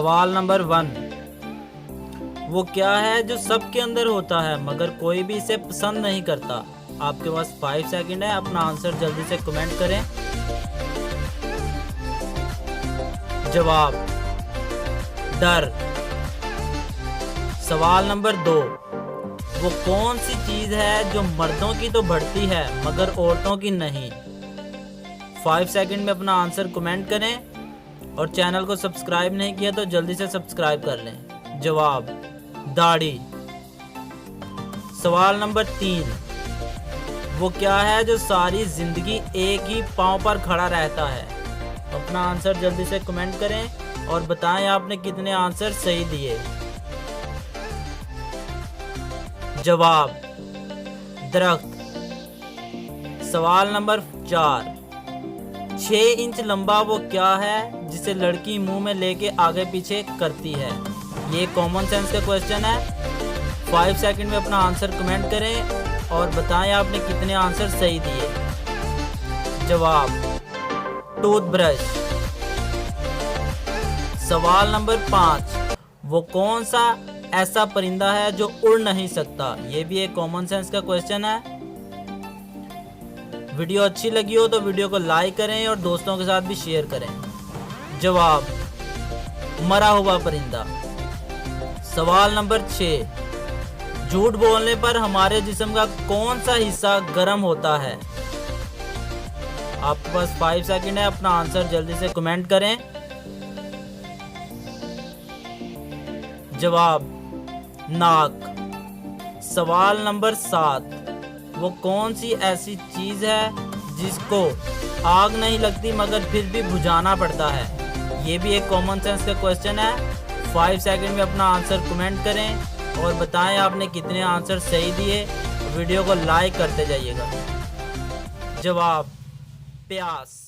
सवाल नंबर 1, वो क्या है जो सबके अंदर होता है मगर कोई भी इसे पसंद नहीं करता? आपके पास 5 सेकंड है, अपना आंसर जल्दी से कमेंट करें। जवाब डर। सवाल नंबर 2, वो कौन सी चीज है जो मर्दों की तो बढ़ती है मगर औरतों की नहीं? 5 सेकंड में अपना आंसर कमेंट करें और चैनल को सब्सक्राइब नहीं किया तो जल्दी से सब्सक्राइब कर लें। जवाब दाढ़ी। सवाल नंबर 3, वो क्या है जो सारी जिंदगी एक ही पांव पर खड़ा रहता है? अपना आंसर जल्दी से कमेंट करें और बताएं आपने कितने आंसर सही दिए। जवाब दरख्त। सवाल नंबर 4, 6 इंच लंबा वो क्या है जिसे लड़की मुंह में लेके आगे पीछे करती है? ये कॉमन सेंस का क्वेश्चन है। 5 सेकंड में अपना आंसर कमेंट करें और बताएं आपने कितने आंसर सही दिए। जवाब टूथब्रश। सवाल नंबर 5, वो कौन सा ऐसा परिंदा है जो उड़ नहीं सकता? ये भी एक कॉमन सेंस का क्वेश्चन है। वीडियो अच्छी लगी हो तो वीडियो को लाइक करें और दोस्तों के साथ भी शेयर करें। जवाब मरा हुआ परिंदा। सवाल नंबर 6, झूठ बोलने पर हमारे जिस्म का कौन सा हिस्सा गर्म होता है? आपके पास 5 सेकंड है, अपना आंसर जल्दी से कमेंट करें। जवाब नाक। सवाल नंबर 7, वो कौन सी ऐसी चीज है जिसको आग नहीं लगती मगर फिर भी बुझाना पड़ता है? ये भी एक कॉमन सेंस का क्वेश्चन है। 5 सेकंड में अपना आंसर कमेंट करें और बताएं आपने कितने आंसर सही दिए। वीडियो को लाइक करते जाइएगा। जवाब प्यास।